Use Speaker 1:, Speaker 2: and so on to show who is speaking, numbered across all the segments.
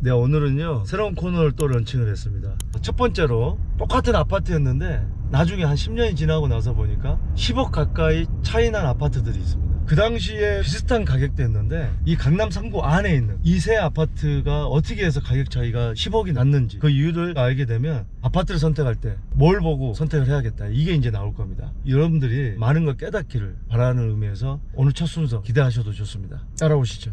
Speaker 1: 네, 오늘은요 새로운 코너를 또 런칭을 했습니다. 첫 번째로 똑같은 아파트였는데 나중에 한 10년이 지나고 나서 보니까 10억 가까이 차이 난 아파트들이 있습니다. 그 당시에 비슷한 가격대였는데 이 강남 3구 안에 있는 이 세 아파트가 어떻게 해서 가격 차이가 10억이 났는지 그 이유를 알게 되면 아파트를 선택할 때 뭘 보고 선택을 해야겠다, 이게 이제 나올 겁니다. 여러분들이 많은 걸 깨닫기를 바라는 의미에서 오늘 첫 순서 기대하셔도 좋습니다. 따라오시죠.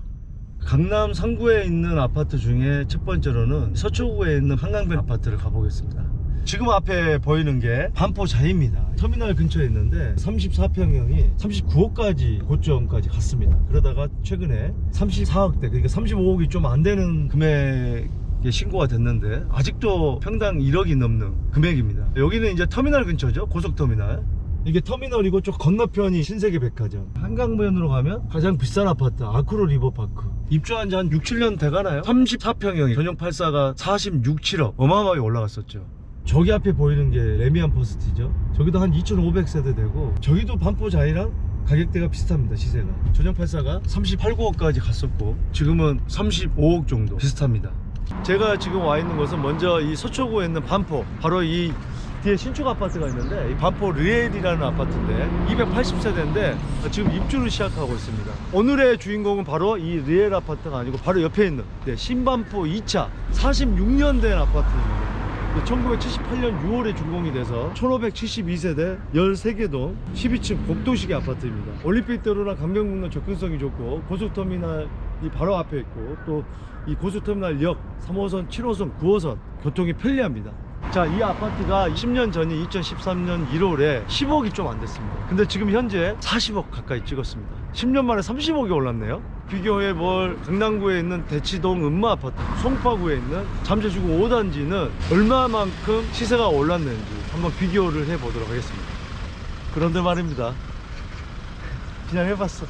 Speaker 1: 강남 3구에 있는 아파트 중에 첫 번째로는 서초구에 있는 한강변 아파트를 가보겠습니다. 지금 앞에 보이는 게 반포자이입니다. 터미널 근처에 있는데 34평형이 39억까지 고점까지 갔습니다. 그러다가 최근에 34억대, 그러니까 35억이 좀 안 되는 금액에 신고가 됐는데 아직도 평당 1억이 넘는 금액입니다. 여기는 이제 터미널 근처죠. 고속터미널. 이게 터미널이고 쪽 건너편이 신세계백화점. 한강변으로 가면 가장 비싼 아파트 아크로 리버파크. 입주한 지 한 6, 7년 돼가나요? 34평형이 전용 84가 46, 7억 어마어마하게 올라갔었죠. 저기 앞에 보이는 게 레미안 퍼스트죠. 저기도 한 2,500세대 되고, 저기도 반포자이랑 가격대가 비슷합니다. 시세가 전용 84가 38, 9억까지 갔었고 지금은 35억 정도 비슷합니다. 제가 지금 와 있는 곳은 먼저 이 서초구에 있는 반포, 바로 이 뒤에 신축 아파트가 있는데 이 반포 르엘이라는 아파트인데 280세대인데 지금 입주를 시작하고 있습니다. 오늘의 주인공은 바로 이 르엘 아파트가 아니고 바로 옆에 있는 신반포 2차 46년 된 아파트입니다. 1978년 6월에 준공이 돼서 1572세대 13개 동 12층 복도식 아파트입니다. 올림픽대로나 강변북로 접근성이 좋고 고속터미널이 바로 앞에 있고 또 이 고속터미널역 3호선, 7호선, 9호선 교통이 편리합니다. 자, 이 아파트가 10년 전인 2013년 1월에 10억이 좀 안 됐습니다. 근데 지금 현재 40억 가까이 찍었습니다. 10년 만에 30억이 올랐네요. 비교해 볼 강남구에 있는 대치동 음마 아파트, 송파구에 있는 잠재주구 5단지는 얼마만큼 시세가 올랐는지 한번 비교를 해 보도록 하겠습니다. 그런데 말입니다, 그냥 해봤어.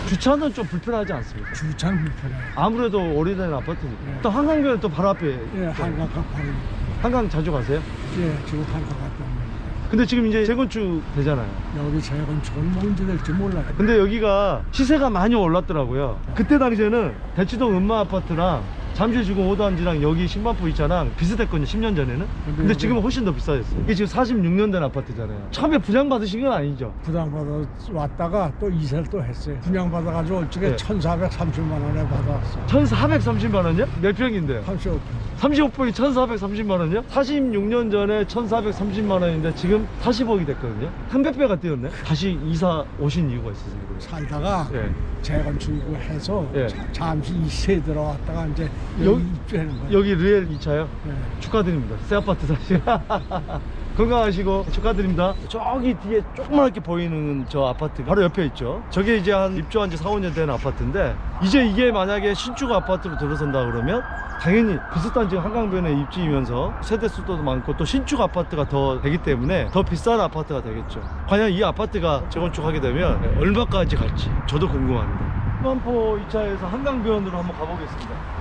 Speaker 1: 주차는 좀 불편하지 않습니까?
Speaker 2: 주차는 불편해요.
Speaker 1: 아무래도 오래된 아파트니까.
Speaker 2: 네.
Speaker 1: 또 한강변은 또 바로 앞에.
Speaker 2: 예, 한강 가파른.
Speaker 1: 한강 자주 가세요?
Speaker 2: 예, 지금 한강 갔다 옵니다.
Speaker 1: 근데 지금 이제 재건축 되잖아요.
Speaker 2: 여기 재건축은 뭔지 될지 몰라요.
Speaker 1: 근데 여기가 시세가 많이 올랐더라고요. 그때 당시에는 대치동 음마 아파트랑 잠실주공 5단지랑 여기 신반포 2차랑 비슷했거든요, 10년 전에는. 근데 지금은 훨씬 더 비싸졌어요. 이게 지금 46년 된 아파트잖아요. 처음에 분양받으신 건 아니죠?
Speaker 2: 부담받아 왔다가 또 이사를 또 했어요. 분양받아가지고 어쩌게
Speaker 1: 네.
Speaker 2: 1,430만 원에 받아왔어.
Speaker 1: 1,430만 원이요? 몇 평인데요?
Speaker 2: 35평.
Speaker 1: 35평이 1,430만 원이요? 46년 전에 1,430만 원인데 지금 40억이 됐거든요. 한 백 배가 뛰었네. 다시 이사 오신 이유가 있으세요?
Speaker 2: 살다가
Speaker 1: 예.
Speaker 2: 재건축을 해서
Speaker 1: 예.
Speaker 2: 잠시 이사에 들어왔다가 이제
Speaker 1: 여기-
Speaker 2: 여기 입주하는 거예요.
Speaker 1: 여기 르엘 2차요?
Speaker 2: 예.
Speaker 1: 축하드립니다. 새 아파트 사시. 건강하시고 축하드립니다. 저기 뒤에 조그맣게 보이는 저 아파트 바로 옆에 있죠. 저게 이제 한 입주한 지 4, 5년 된 아파트인데, 이제 이게 만약에 신축 아파트로 들어선다 그러면 당연히 비슷한 지금 한강변에 입지이면서 세대 수도 많고 또 신축 아파트가 더 되기 때문에 더 비싼 아파트가 되겠죠. 과연 이 아파트가 재건축하게 되면 얼마까지 갈지 저도 궁금합니다. 반포 2차에서 한강변으로 한번 가보겠습니다.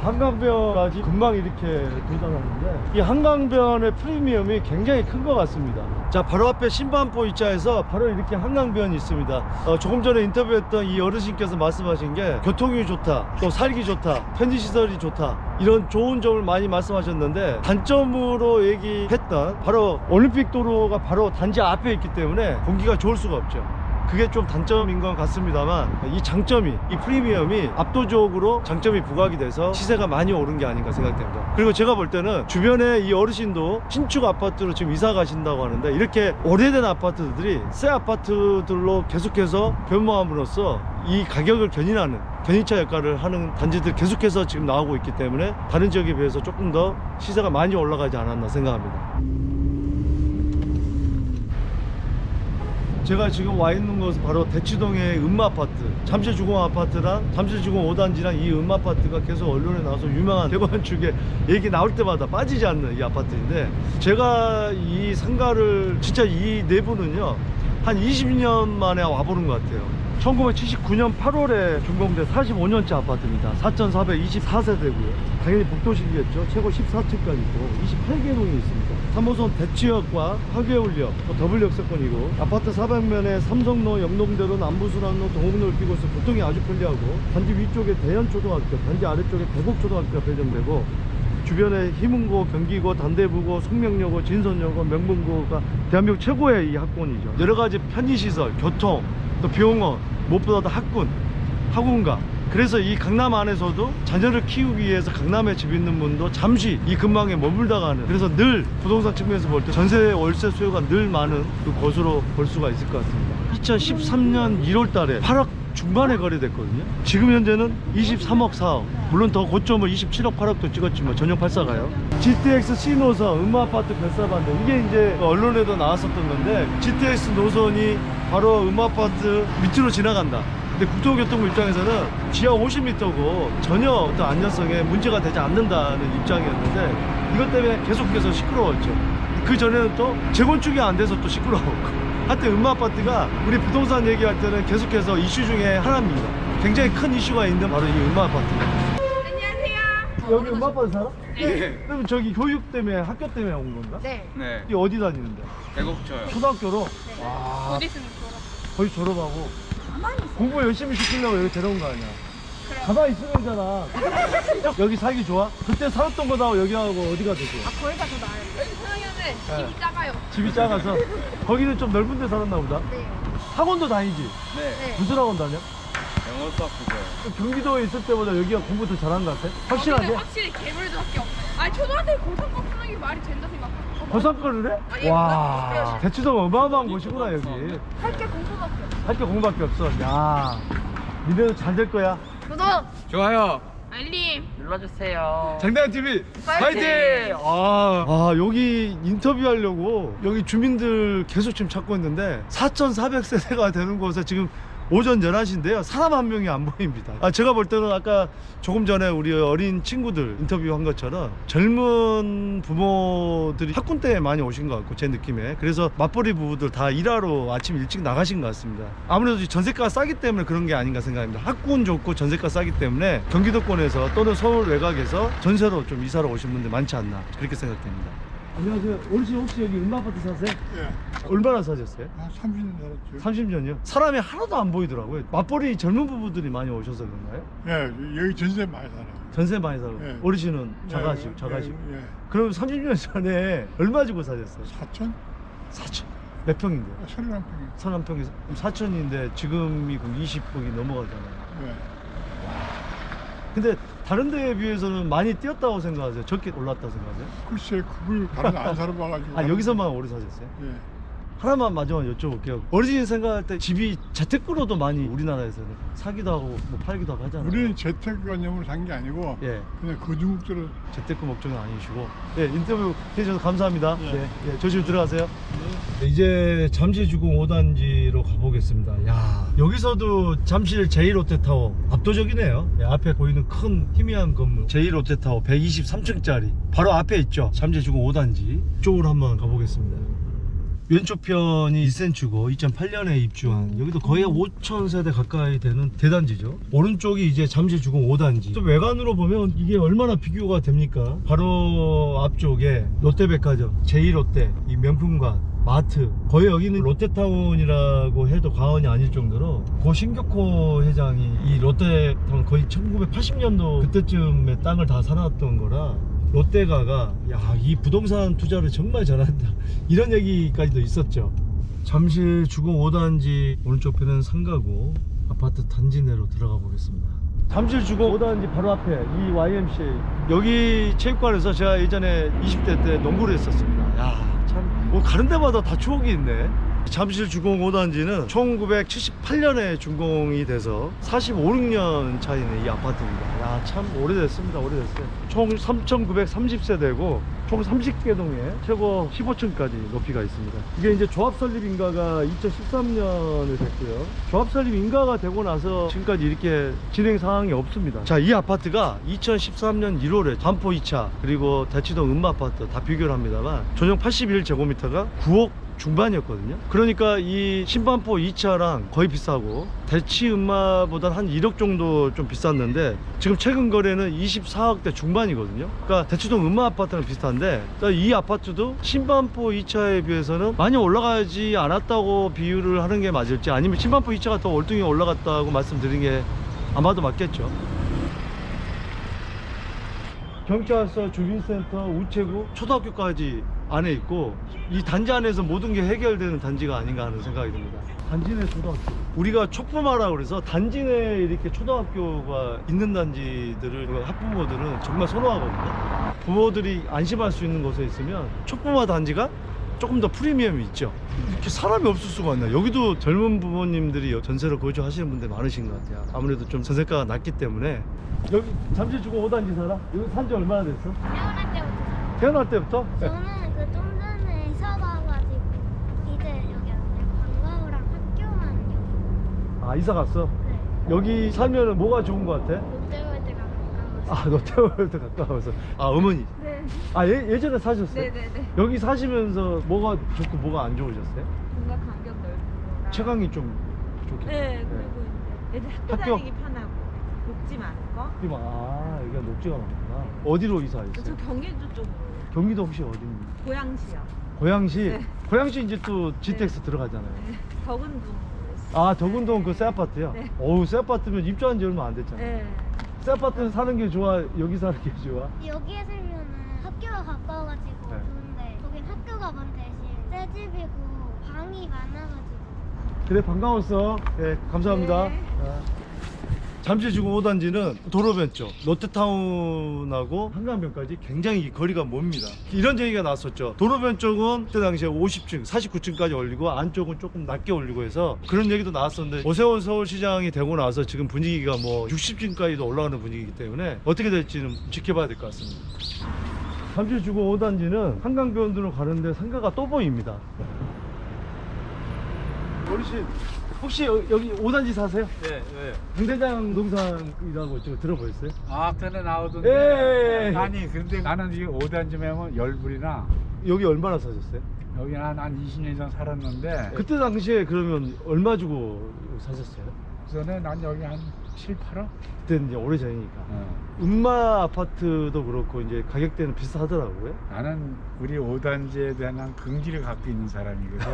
Speaker 1: 한강변까지 금방 이렇게 도달하는데 이 한강변의 프리미엄이 굉장히 큰 것 같습니다. 자, 바로 앞에 신반포 2차에서 바로 이렇게 한강변이 있습니다. 조금 전에 인터뷰했던 이 어르신께서 말씀하신 게 교통이 좋다, 또 살기 좋다, 편의시설이 좋다, 이런 좋은 점을 많이 말씀하셨는데, 단점으로 얘기했던 바로 올림픽도로가 바로 단지 앞에 있기 때문에 공기가 좋을 수가 없죠. 그게 좀 단점인 것 같습니다만, 이 장점이, 이 프리미엄이 압도적으로 장점이 부각이 돼서 시세가 많이 오른 게 아닌가 생각됩니다. 그리고 제가 볼 때는 주변에 이 어르신도 신축 아파트로 지금 이사 가신다고 하는데, 이렇게 오래된 아파트들이 새 아파트들로 계속해서 변모함으로써 이 가격을 견인하는 견인차 역할을 하는 단지들 계속해서 지금 나오고 있기 때문에 다른 지역에 비해서 조금 더 시세가 많이 올라가지 않았나 생각합니다. 제가 지금 와 있는 곳은 바로 대치동의 음마아파트, 잠실주공 아파트랑 잠실주공 5단지랑 이 음마아파트가 계속 언론에 나와서 유명한 대건축에 얘기 나올 때마다 빠지지 않는 이 아파트인데, 제가 이 상가를 진짜 이 내부는요 한 20년 만에 와보는 것 같아요. 1979년 8월에 준공된 45년째 아파트입니다. 4,424세대고요. 당연히 복도식이겠죠. 최고 14층까지 있고 28개 동이 있습니다. 3호선 대치역과 하계울역 더블 역세권이고, 아파트 400면에 삼성로, 영동대로, 남부순환로, 동옥로를 끼고 있어 교통이 아주 편리하고, 단지 위쪽에 대연초등학교, 단지 아래쪽에 대곡초등학교가 배정되고, 주변에 희문고, 경기고, 단대부고, 성명여고, 진선여고, 명분고가 대한민국 최고의 이 학군이죠. 여러가지 편의시설, 교통, 또 병원, 무엇보다도 학군, 학원가. 그래서 이 강남 안에서도 자녀를 키우기 위해서 강남에 집 있는 분도 잠시 이 근방에 머물다가는, 그래서 늘 부동산 측면에서 볼 때 전세 월세 수요가 늘 많은 그 곳으로 볼 수가 있을 것 같습니다. 2013년 1월 달에 8억 중반에 거래됐거든요. 지금 현재는 23억 4억, 물론 더 고점을 27억 8억도 찍었지만 전용 84가요. GTX C 노선 음마아파트 뱃사반대, 이게 이제 언론에도 나왔었던 건데, GTX 노선이 바로 음마아파트 밑으로 지나간다. 근데 국토교통부 입장에서는 지하 50m고 전혀 어떤 안전성에 문제가 되지 않는다는 입장이었는데, 이것 때문에 계속해서 시끄러웠죠. 그 전에는 또 재건축이 안 돼서 또 시끄러웠고. 하여튼 음마아파트가 우리 부동산 얘기할 때는 계속해서 이슈 중에 하나입니다. 굉장히 큰 이슈가 있는 바로 이 음마아파트.
Speaker 3: 안녕하세요.
Speaker 1: 여기 음마아파트 살아?
Speaker 3: 네.
Speaker 1: 그럼 저기 교육 때문에, 학교 때문에 온 건가?
Speaker 3: 네.
Speaker 4: 네,
Speaker 1: 이 어디 다니는데?
Speaker 4: 대곡초요.
Speaker 1: 초등학교로?
Speaker 3: 네.
Speaker 1: 와,
Speaker 3: 곧 있으면 졸업.
Speaker 1: 거의 졸업하고
Speaker 3: 가만히 있어.
Speaker 1: 공부 열심히 시키려고 여기 데려온 거 아니야?
Speaker 3: 그래.
Speaker 1: 가만히 있으면 되잖아. 여기 살기 좋아? 그때 살았던 거다 여기하고 어디가 더 좋아?
Speaker 3: 아, 거기가 더 나아요. 여기 사랑하는 집이 작아요.
Speaker 1: 집이 작아서 거기는 좀 넓은 데 살았나 보다.
Speaker 3: 네.
Speaker 1: 학원도 다니지?
Speaker 4: 네,
Speaker 3: 네.
Speaker 1: 무슨 학원 다녀?
Speaker 4: 영어 수학 국어요.
Speaker 1: 경기도에 있을 때보다 여기가 공부 더 잘하는 것 같아? 확실하게?
Speaker 3: 여기는 확실히 괴물들밖에 없어요. 아니, 초등학생 고등학교 쓰는 게 말이 된다 생각해요.
Speaker 1: 고상권을 해?
Speaker 3: 아니,
Speaker 1: 와,
Speaker 3: 고등학교
Speaker 1: 대치동 어마어마한 곳이구나 여기.
Speaker 3: 할게 공부밖에 없어.
Speaker 1: 할 게 공부밖에 없어. 야, 니네도 잘 될 거야.
Speaker 3: 구독!
Speaker 4: 좋아요.
Speaker 3: 알림!
Speaker 4: 눌러주세요.
Speaker 1: 장대현 TV
Speaker 3: 파이팅!
Speaker 1: 아, 여기 인터뷰하려고 여기 주민들 계속 지금 찾고 있는데, 4,400세대가 되는 곳에 지금 오전 11시인데요 사람 한 명이 안 보입니다. 제가 볼 때는 아까 조금 전에 우리 어린 친구들 인터뷰한 것처럼 젊은 부모들이 학군 때에 많이 오신 것 같고, 제 느낌에. 그래서 맞벌이 부부들 다 일하러 아침 일찍 나가신 것 같습니다. 아무래도 전세가가 싸기 때문에 그런 게 아닌가 생각합니다. 학군 좋고 전세가 싸기 때문에 경기도권에서 또는 서울 외곽에서 전세로 좀 이사를 오신 분들 많지 않나, 그렇게 생각됩니다. 안녕하세요. 어르신 혹시 여기 음마아파트 사세요?
Speaker 2: 예.
Speaker 1: 얼마나 사셨어요?
Speaker 2: 한 30년 살았죠.
Speaker 1: 30년이요? 사람이 하나도 안 보이더라고요. 맞벌이 젊은 부부들이 많이 오셔서 그런가요?
Speaker 2: 예, 여기 전세 많이 살아요.
Speaker 1: 전세 많이 사고.
Speaker 2: 예.
Speaker 1: 어르신은 자가시고.
Speaker 2: 예.
Speaker 1: 그럼 30년 전에 얼마 주고 사셨어요?
Speaker 2: 4천?
Speaker 1: 4천. 몇 평인데요?
Speaker 2: 31평이.
Speaker 1: 31평이 4천인데 지금이 20평이 넘어가잖아요.
Speaker 2: 예.
Speaker 1: 근데 다른 데에 비해서는 많이 뛰었다고 생각하세요? 적게 올랐다고 생각하세요?
Speaker 2: 글쎄, 그걸 다른 데 안 살아봐가지고.
Speaker 1: 여기서만 오래 사셨어요?
Speaker 2: 예.
Speaker 1: 하나만 마지막 여쭤볼게요. 어르신 생각할 때 집이 재테크로도 많이 우리나라에서는 사기도 하고 뭐 팔기도 하고 하잖아요.
Speaker 2: 우리는 재택관념으로 산 게 아니고
Speaker 1: 예,
Speaker 2: 그냥 거주목적으로.
Speaker 1: 재테크 목적은 아니시고. 예, 인터뷰 해주셔서 감사합니다.
Speaker 2: 예.
Speaker 1: 예, 예, 조심히 들어가세요. 이제 잠실주공 5단지로 가보겠습니다. 야, 여기서도 잠실 제1롯데타워 압도적이네요. 예, 앞에 보이는 큰 희미한 건물 제1롯데타워 123층짜리 바로 앞에 있죠. 잠실주공 5단지 쪽으로 한번 가보겠습니다. 왼쪽 편이 1cm고 2008년에 입주한, 여기도 거의 5,000세대 가까이 되는 대단지죠. 오른쪽이 이제 잠실주공 5단지. 또 외관으로 보면 이게 얼마나 비교가 됩니까? 바로 앞쪽에 롯데백화점, 제2롯데, 이 명품관, 마트, 거의 여기는 롯데타운이라고 해도 과언이 아닐 정도로, 고 신격호 회장이 이 롯데타운 거의 1980년도 그때쯤에 땅을 다 사놨던 거라, 롯데가가 야, 이 부동산 투자를 정말 잘한다, 이런 얘기까지도 있었죠. 잠실 주공 5단지 오른쪽 편은 상가고, 아파트 단지 내로 들어가 보겠습니다. 잠실 주공 5단지 바로 앞에 이 YMCA, 여기 체육관에서 제가 예전에 20대 때 농구를 했었습니다. 야, 참 뭐 가는 데마다 다 추억이 있네. 잠실 주공 5단지는 1978년에 준공이 돼서 45, 6년 차이네 이 아파트입니다. 야, 참 오래됐습니다. 오래됐어요. 총 3,930세대고 총 30개 동에 최고 15층까지 높이가 있습니다. 이게 이제 조합 설립 인가가 2013년에 됐고요. 조합 설립 인가가 되고 나서 지금까지 이렇게 진행 상황이 없습니다. 자, 이 아파트가 2013년 1월에 반포 2차 그리고 대치동 음마아파트 다 비교를 합니다만, 전용 81제곱미터가 9억 중반이었거든요. 그러니까 이 신반포 2차랑 거의 비싸고 대치 음마보단 한 1억 정도 좀 비쌌는데 지금 최근 거래는 24억대 중반이거든요. 그러니까 대치동 음마 아파트랑 비슷한데 이 아파트도 신반포 2차에 비해서는 많이 올라가지 않았다고 비유를 하는 게 맞을지, 아니면 신반포 2차가 더 월등히 올라갔다고 말씀드린 게 아마도 맞겠죠. 경찰서, 주민센터, 우체국, 초등학교까지 안에 있고 이 단지 안에서 모든 게 해결되는 단지가 아닌가 하는 생각이 듭니다. 단지 내 초등학교, 우리가 촉부마라고 그래서 단지 내에 이렇게 초등학교가 있는 단지들을 학부모들은 정말 선호하거든요. 부모들이 안심할 수 있는 곳에 있으면 촉부마 단지가 조금 더 프리미엄이 있죠. 이렇게 사람이 없을 수가 없나요? 여기도 젊은 부모님들이 전세로 거주하시는 분들 많으신 것 같아요. 아무래도 좀 전세가가 낮기 때문에. 여기 잠실주공 5단지 살아? 여기 산지 얼마나 됐어?
Speaker 3: 태어날 때부터.
Speaker 1: 태어날 때부터?
Speaker 3: 저는 그 좀 전에 이사 가가지고 이제 여기 왔어요. 방과후랑 학교만 여기.
Speaker 1: 아, 이사 갔어?
Speaker 3: 네.
Speaker 1: 여기 살면은 뭐가 좋은 것 같아?
Speaker 3: 롯데월드가 가까워서.
Speaker 1: 아, 롯데월드 가까워서. 아, 어머니.
Speaker 3: 네.
Speaker 1: 아, 예전에 사셨어요?
Speaker 3: 네네네.
Speaker 1: 여기 사시면서 뭐가 좋고 뭐가 안 좋으셨어요?
Speaker 3: 공간 간격 넓은 거랑.
Speaker 1: 채광이 좀 좋겠다.
Speaker 5: 네, 그리고 이제 애들 학교
Speaker 1: 학교?
Speaker 5: 다니기 편하고 녹지 많은 거.
Speaker 1: 아, 여기가 녹지가 많구나. 어디로 이사했어요?
Speaker 5: 저 경기도 쪽으로
Speaker 1: 경기도 혹시 어딘지?
Speaker 5: 고양시요.
Speaker 1: 고양시?
Speaker 5: 네.
Speaker 1: 고양시 이제 또 GTX 들어가잖아요.
Speaker 5: 네, 덕은동.
Speaker 1: 아, 덕운동 그 새 아파트요?
Speaker 5: 네.
Speaker 1: 어우, 새 아파트면 입주한 지 얼마 안 됐잖아요.
Speaker 5: 네.
Speaker 1: 새 아파트는 사는 게 좋아, 여기 사는 게 좋아?
Speaker 3: 여기에 살면은 학교가 가까워가지고
Speaker 1: 네.
Speaker 3: 좋은데 거긴 학교가 먼 대신 새 집이고 방이 많아가지고.
Speaker 1: 그래, 반가웠어. 네, 감사합니다.
Speaker 3: 네.
Speaker 1: 잠실주공 5단지는 도로변 쪽 롯데타운하고 한강변까지 굉장히 거리가 멉니다. 이런 얘기가 나왔었죠. 도로변 쪽은 그때 당시에 50층, 49층까지 올리고 안쪽은 조금 낮게 올리고 해서 그런 얘기도 나왔었는데 오세훈 서울시장이 되고 나서 지금 분위기가 뭐 60층까지도 올라가는 분위기이기 때문에 어떻게 될지는 지켜봐야 될 것 같습니다. 잠실주공 5단지는 한강변으로 가는데 상가가 또 보입니다. 어르신, 혹시 여기 5단지 사세요?
Speaker 6: 네, 네.
Speaker 1: 강대장 동산이라고 들어보셨어요?
Speaker 6: 아, 전에 나오던데.
Speaker 1: 예.
Speaker 6: 아니, 근데 나는 이 5단지면 열불이나
Speaker 1: 여기 얼마나 사셨어요?
Speaker 6: 여기 한 20년 이상 살았는데
Speaker 1: 그때 당시에 그러면 얼마 주고 사셨어요?
Speaker 6: 전에 난 여기 한 7, 8억?
Speaker 1: 그때는 이제 오래전이니까.
Speaker 6: 어.
Speaker 1: 음마 아파트도 그렇고 이제 가격대는 비슷하더라고요.
Speaker 6: 나는 우리 5단지에 대한 긍지를 갖고 있는 사람이거든.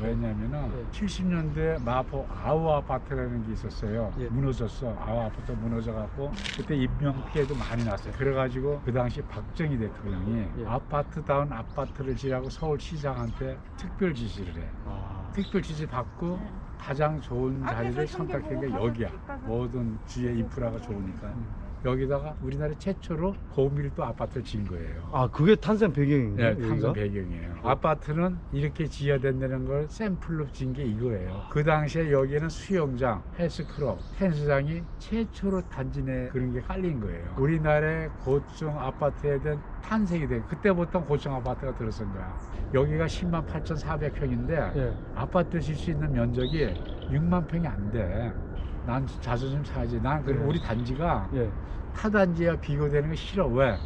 Speaker 6: 왜냐면은
Speaker 1: 네.
Speaker 6: 70년대 마포 아우 아파트라는 게 있었어요.
Speaker 1: 예.
Speaker 6: 무너졌어. 아우 아파트 무너져갖고 그때 인명 피해도 많이 났어요. 그래가지고 그 당시 박정희 대통령이
Speaker 1: 예.
Speaker 6: 아파트다운 아파트를 지라고 서울시장한테 특별 지시를 해.
Speaker 1: 아,
Speaker 6: 특별 지시 받고 가장 좋은 자리를 선택한 게 여기야. 모든 주위의 인프라가 좋으니까. 여기다가 우리나라 최초로 고밀도 아파트를 지은 거예요.
Speaker 1: 아, 그게 탄생 배경인가요?
Speaker 6: 네,
Speaker 1: 여기가?
Speaker 6: 탄생 배경이에요. 아파트는 이렇게 지어야 된다는 걸 샘플로 지은 게 이거예요. 그 당시에 여기에는 수영장, 헬스클럽, 헬스장이 최초로 단지 내 그런 게 깔린 거예요. 우리나라의 고층 아파트에 대한 탄생이 돼. 그때부터 고층 아파트가 들어선 거야. 여기가 10만 8,400평인데
Speaker 1: 예.
Speaker 6: 아파트 질 수 있는 면적이 6만 평이 안 돼. 난 자존심 상하지. 난 그리고
Speaker 1: 예.
Speaker 6: 우리 단지가
Speaker 1: 예.
Speaker 6: 타 단지와 비교되는 거 싫어. 왜?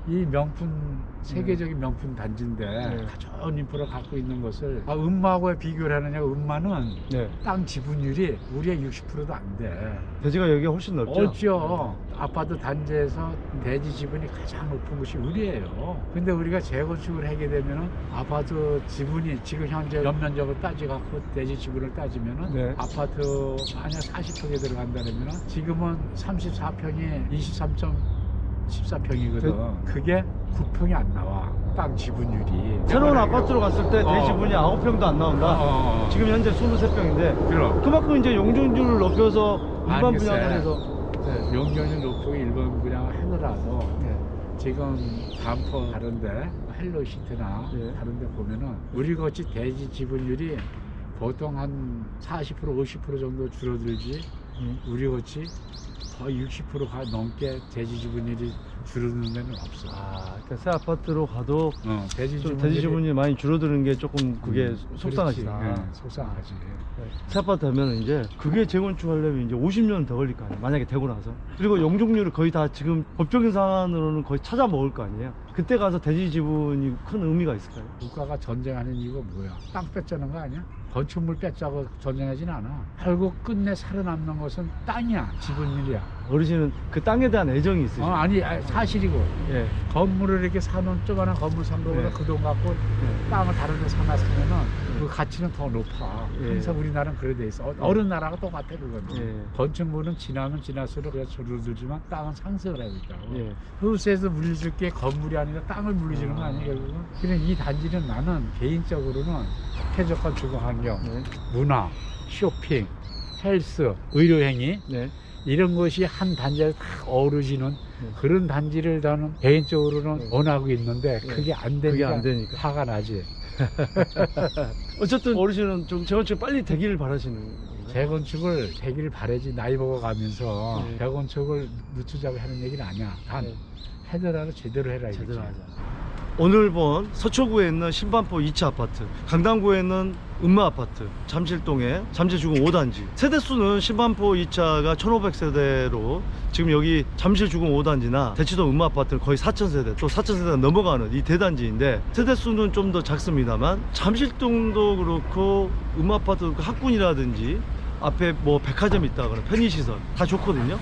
Speaker 6: 이 명품 세계적인 명품 단지인데
Speaker 1: 네.
Speaker 6: 다 좋은 인프라 갖고 있는 것을 음마하고 비교를 하느냐. 음마는
Speaker 1: 네.
Speaker 6: 땅 지분율이 우리의 60%도 안 돼.
Speaker 1: 대지가 여기가 훨씬 넓죠?
Speaker 6: 어죠. 아파트 단지에서 대지 지분이 가장 높은 곳이 우리예요. 근데 우리가 재건축을 하게 되면은 아파트 지분이 지금 현재 연면적을 따지갖고 대지 지분을 따지면은
Speaker 1: 네.
Speaker 6: 아파트 만약 40평에 들어간다면은 지금은 34평이 14평이거든. 그게 9평이 안 나와. 땅 지분율이.
Speaker 1: 새로운 아파트로 갔을 때
Speaker 6: 어.
Speaker 1: 대지분이 9평도 안 나온다?
Speaker 6: 어.
Speaker 1: 지금 현재 23평인데
Speaker 6: 그럼
Speaker 1: 그만큼 이제 용적률을 높여서 일반
Speaker 6: 아니, 글쎄.
Speaker 1: 분양을 해서 네.
Speaker 6: 용적률 높고 일반 분양을 하더라도
Speaker 1: 네.
Speaker 6: 지금 반포 다른데 헬로시티나
Speaker 1: 예.
Speaker 6: 다른데 보면은 우리 같이 대지 지분율이 보통 한 40% 50% 정도 줄어들지 우리 같이 거의 60%가 넘게 대지 지분율이 줄어드는 데는 없어.
Speaker 1: 그러니까 새 아파트로 가도
Speaker 6: 대지
Speaker 1: 좀
Speaker 6: 주문들이-
Speaker 1: 대지 주문이 많이 줄어드는 게 조금 그게 속상하시다.
Speaker 6: 그렇지. 네, 속상하지.
Speaker 1: 새 아파트 하면 이제 그게 재건축하려면 이제 50년 더 걸릴 거 아니에요. 만약에 되고 나서. 그리고 용적률을 거의 다 지금 법적인 상황으로는 거의 찾아 먹을 거 아니에요. 그때 가서 대지 지분이 큰 의미가 있을까요?
Speaker 6: 국가가 전쟁하는 이유가 뭐야? 땅 뺏자는 거 아니야? 건축물 뺏자고 전쟁하진 않아. 결국 끝내 살아남는 것은 땅이야, 지분율이야.
Speaker 1: 어르신은 그 땅에 대한 애정이 있으시죠?
Speaker 6: 아니 사실이고.
Speaker 1: 예.
Speaker 6: 건물을 이렇게 사놓은 조그마한 건물 산 거보다
Speaker 1: 네.
Speaker 6: 그 돈 갖고 땅을 다른 데 사놨으면은 그 가치는 더 높아.
Speaker 1: 예.
Speaker 6: 항상 우리나라는 그래 돼 있어. 어느 나라가 똑같아 그거는.
Speaker 1: 예.
Speaker 6: 건축물은 지나면 지날수록 그냥 줄어들지만 땅은 상승을 하고 있다고.
Speaker 1: 예.
Speaker 6: 서울시에서 물려줄 게 건물이 아니라 땅을 물려주는 거 아니에요 결국은. 그냥 이 단지는 나는 개인적으로는 쾌적한 주거환경,
Speaker 1: 네.
Speaker 6: 문화, 쇼핑, 헬스, 의료행위
Speaker 1: 네.
Speaker 6: 이런 것이 한 단지에 딱 어우러지는 그런 단지를 나는 개인적으로는
Speaker 1: 네.
Speaker 6: 원하고 있는데
Speaker 1: 네.
Speaker 6: 그게 안
Speaker 1: 그게
Speaker 6: 되니까,
Speaker 1: 안 되니까.
Speaker 6: 화가 나지.
Speaker 1: 어쨌든 어르신은 좀 재건축 빨리 되기를 바라시는 건가요?
Speaker 6: 재건축을 되기를 바라지. 나이 먹어가면서
Speaker 1: 네.
Speaker 6: 재건축을 늦추자고 하는 얘기는 아니야. 단
Speaker 1: 네.
Speaker 6: 해더라도 제대로 해라 이거지.
Speaker 1: 제대로 하자. 오늘 본 서초구에 있는 신반포 2차 아파트, 강남구에 있는 음마 아파트, 잠실동에 잠실주공 5단지. 세대수는 신반포 2차가 1500세대로 지금 여기 잠실주공 5단지나 대치동 음마 아파트는 거의 4000세대, 또 4000세대가 넘어가는 이 대단지인데 세대수는 좀 더 작습니다만 잠실동도 그렇고 음마 아파트도 그렇고 학군이라든지 앞에 뭐 백화점이 있다거나 편의시설 다 좋거든요.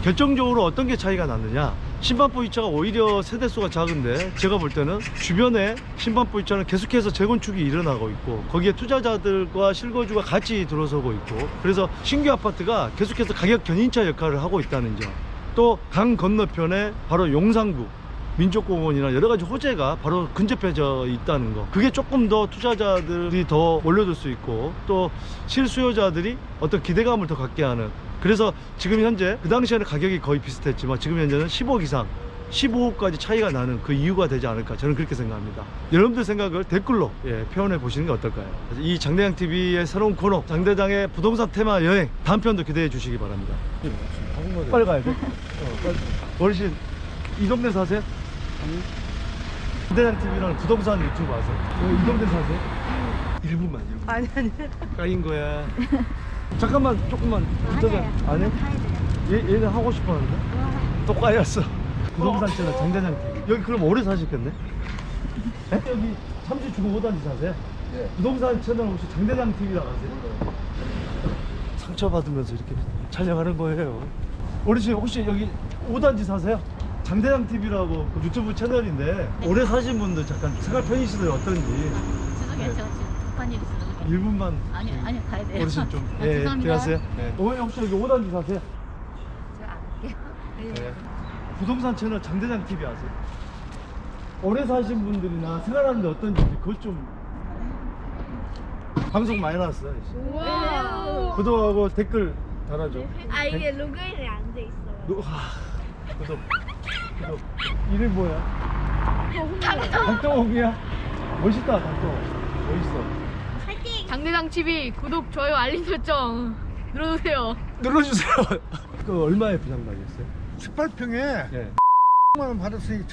Speaker 1: 결정적으로 어떤 게 차이가 났느냐, 신반포 2차가 오히려 세대수가 작은데 제가 볼 때는 주변에 신반포 2차는 계속해서 재건축이 일어나고 있고 거기에 투자자들과 실거주가 같이 들어서고 있고 그래서 신규 아파트가 계속해서 가격 견인차 역할을 하고 있다는 점, 또 강 건너편에 바로 용산구 민족공원이나 여러 가지 호재가 바로 근접해져 있다는 거, 그게 조금 더 투자자들이 더 몰려들 수 있고 또 실수요자들이 어떤 기대감을 더 갖게 하는, 그래서 지금 현재 그 당시에는 가격이 거의 비슷했지만 지금 현재는 10억 이상 15억까지 차이가 나는 그 이유가 되지 않을까, 저는 그렇게 생각합니다. 여러분들 생각을 댓글로 표현해 보시는 게 어떨까요? 이 장대장TV의 새로운 코너 장대장의 부동산 테마 여행 다음 편도 기대해 주시기 바랍니다. 빨리 가야 돼? 빨리. 어르신 이 동네 사세요? 장대장TV라는 부동산 유튜브 아세요? 이 동네 사세요? 1분만
Speaker 5: 아니.
Speaker 1: 까인 거야. 잠깐만 조금만 붙어서 안 해? 얘는 하고 싶었는데 또 까였어. 부동산 채널 장대장TV. 여기 그럼 오래 사셨겠네? 네? 여기 잠실주공 5단지 사세요? 네. 부동산 채널 혹시 장대장TV라고 하세요? 상처받으면서 이렇게 촬영하는 거예요. 어르신 혹시 여기 5단지 사세요? 장대장TV라고 그 유튜브 채널인데 오래 사신 분들 잠깐 생활 편의시설이 어떤지
Speaker 7: 죄송해요.
Speaker 1: 네.
Speaker 7: 저 지금 급한 일 있어서.
Speaker 1: 1분만
Speaker 7: 아니 가야 돼요.
Speaker 1: 어르신 좀
Speaker 7: 네, 죄송합니다.
Speaker 1: 들어가세요. 어머니 혹시 여기 5단지 사세요?
Speaker 7: 제가 안 할게요.
Speaker 1: 네. 부동산 채널 장대장TV 아세요? 오래 사신 분들이나 생활하는데 어떤지 그것 좀 방송 많이 나왔어요.
Speaker 3: 와.
Speaker 1: 구독하고 댓글 달아줘.
Speaker 3: 아 이게 로그인이 안 돼 있어요.
Speaker 1: 구독. 이름 뭐야? 강동욱이야? 멋있다, 강동욱. 멋있어.
Speaker 3: 파이팅!
Speaker 8: 장대장TV 구독, 좋아요, 알림 설정 눌러주세요.
Speaker 1: 눌러주세요. 그 얼마에 부장가겠어요?
Speaker 2: 18평에
Speaker 1: 네.
Speaker 2: 10만 원 받았으니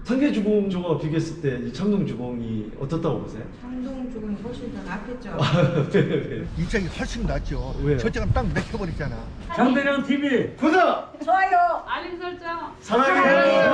Speaker 1: 상계 주공 저거 비교했을 때 이 참동 주공이 어떻다고 보세요?
Speaker 5: 창동 주공이 훨씬 더 낫겠죠.
Speaker 1: 네.
Speaker 2: 입장이 훨씬 낫죠.
Speaker 1: 왜요?
Speaker 2: 저쪽은 딱 맥혀버리잖아.
Speaker 1: 장대장TV 구독!
Speaker 5: 좋아요.
Speaker 8: 알림 설정.
Speaker 1: 사랑해요.